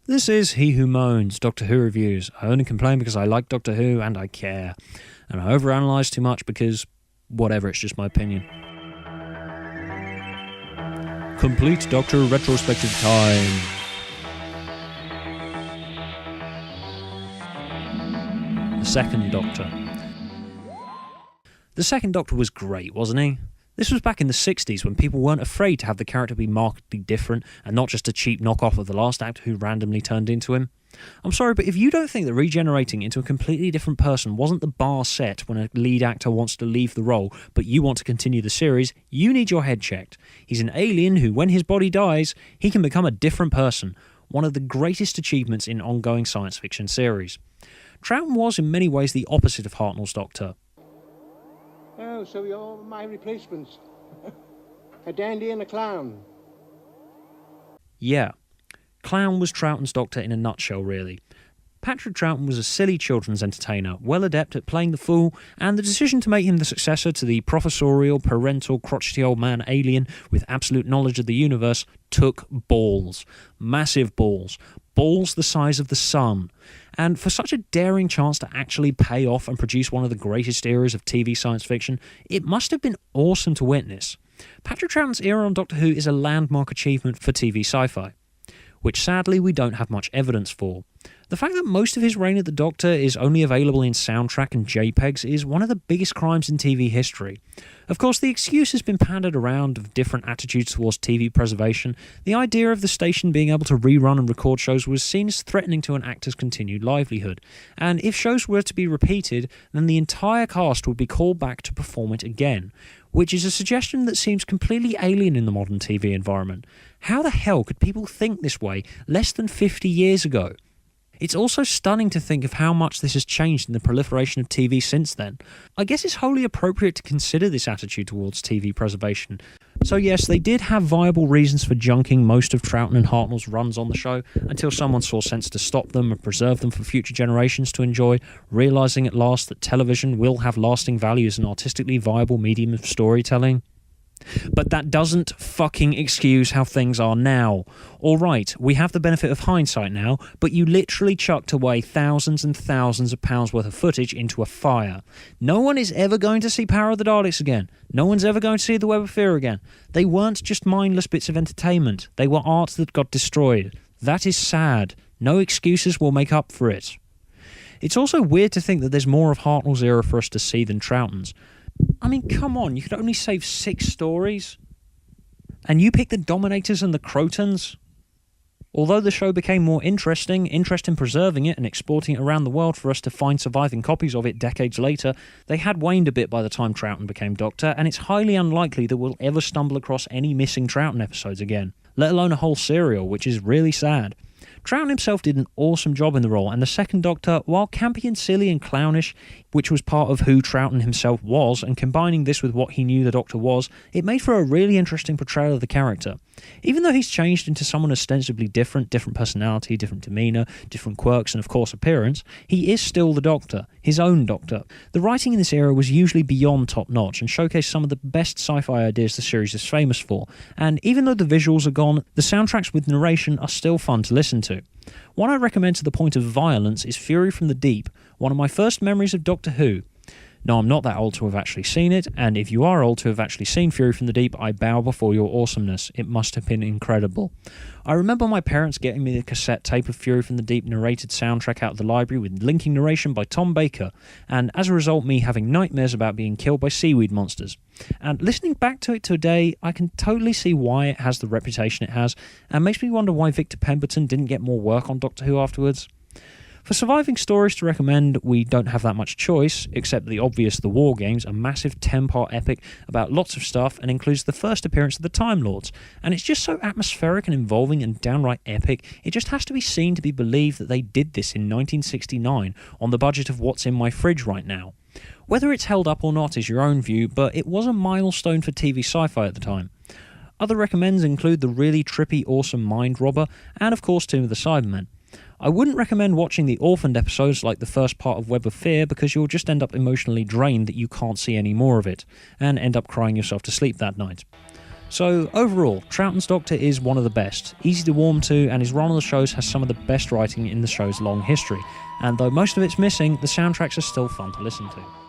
This is He Who Moans, Doctor Who Reviews. I only complain because I like Doctor Who and I care. And I overanalyze too much because, whatever, it's just my opinion. Complete Doctor Retrospective time. The Second Doctor. The Second Doctor was great, wasn't he? This was back in the 60s when people weren't afraid to have the character be markedly different and not just a cheap knockoff of the last actor who randomly turned into him. I'm sorry, but if you don't think that regenerating into a completely different person wasn't the bar set when a lead actor wants to leave the role, but you want to continue the series, you need your head checked. He's an alien who, when his body dies, he can become a different person, one of the greatest achievements in ongoing science fiction series. Troughton was in many ways the opposite of Hartnell's Doctor. Oh, so you're my replacements. A dandy and a clown. Yeah. Clown was Troughton's Doctor in a nutshell, really. Patrick Troughton was a silly children's entertainer, well adept at playing the fool, and the decision to make him the successor to the professorial, parental, crotchety old man alien with absolute knowledge of the universe took balls. Massive balls. Balls the size of the sun. And for such a daring chance to actually pay off and produce one of the greatest eras of TV science fiction, it must have been awesome to witness. Patrick Troughton's era on Doctor Who is a landmark achievement for TV sci-fi, which sadly we don't have much evidence for. The fact that most of his reign as the Doctor is only available in soundtrack and JPEGs is one of the biggest crimes in TV history. Of course, the excuse has been pandered around of different attitudes towards TV preservation. The idea of the station being able to rerun and record shows was seen as threatening to an actor's continued livelihood, and if shows were to be repeated, then the entire cast would be called back to perform it again, which is a suggestion that seems completely alien in the modern TV environment. How the hell could people think this way less than 50 years ago? It's also stunning to think of how much this has changed in the proliferation of TV since then. I guess it's wholly appropriate to consider this attitude towards TV preservation. So yes, they did have viable reasons for junking most of Troughton and Hartnell's runs on the show until someone saw sense to stop them and preserve them for future generations to enjoy, realising at last that television will have lasting value as an artistically viable medium of storytelling. But that doesn't fucking excuse how things are now. Alright, we have the benefit of hindsight now, but you literally chucked away thousands and thousands of pounds worth of footage into a fire. No one is ever going to see Power of the Daleks again. No one's ever going to see The Web of Fear again. They weren't just mindless bits of entertainment. They were art that got destroyed. That is sad. No excuses will make up for it. It's also weird to think that there's more of Hartnell's era for us to see than Troughton's. I mean, come on, you could only save 6 stories. And you picked the Dominators and the Crotons? Although the show became more interesting, interest in preserving it and exporting it around the world for us to find surviving copies of it decades later, they had waned a bit by the time Troughton became Doctor, and it's highly unlikely that we'll ever stumble across any missing Troughton episodes again, let alone a whole serial, which is really sad. Troughton himself did an awesome job in the role, and the Second Doctor, while campy and silly and clownish, which was part of who Troughton himself was, and combining this with what he knew the Doctor was, it made for a really interesting portrayal of the character. Even though he's changed into someone ostensibly different personality, different demeanour, different quirks, and of course appearance, he is still the Doctor, his own Doctor. The writing in this era was usually beyond top-notch and showcased some of the best sci-fi ideas the series is famous for, and even though the visuals are gone, the soundtracks with narration are still fun to listen to. One I recommend to the point of violence is Fury from the Deep, one of my first memories of Doctor Who. Now, I'm not that old to have actually seen it, and if you are old to have actually seen Fury from the Deep, I bow before your awesomeness. It must have been incredible. I remember my parents getting me the cassette tape of Fury from the Deep narrated soundtrack out of the library with linking narration by Tom Baker, and as a result me having nightmares about being killed by seaweed monsters. And listening back to it today, I can totally see why it has the reputation it has, and makes me wonder why Victor Pemberton didn't get more work on Doctor Who afterwards. For surviving stories to recommend, we don't have that much choice, except the obvious The War Games, a massive 10-part epic about lots of stuff and includes the first appearance of the Time Lords. And it's just so atmospheric and involving and downright epic, it just has to be seen to be believed that they did this in 1969 on the budget of what's in my fridge right now. Whether it's held up or not is your own view, but it was a milestone for TV sci-fi at the time. Other recommends include the really trippy, awesome Mind Robber, and of course Tomb of the Cybermen. I wouldn't recommend watching the orphaned episodes like the first part of Web of Fear because you'll just end up emotionally drained that you can't see any more of it, and end up crying yourself to sleep that night. So overall, Troughton's Doctor is one of the best, easy to warm to, and his run on the shows has some of the best writing in the show's long history. And though most of it's missing, the soundtracks are still fun to listen to.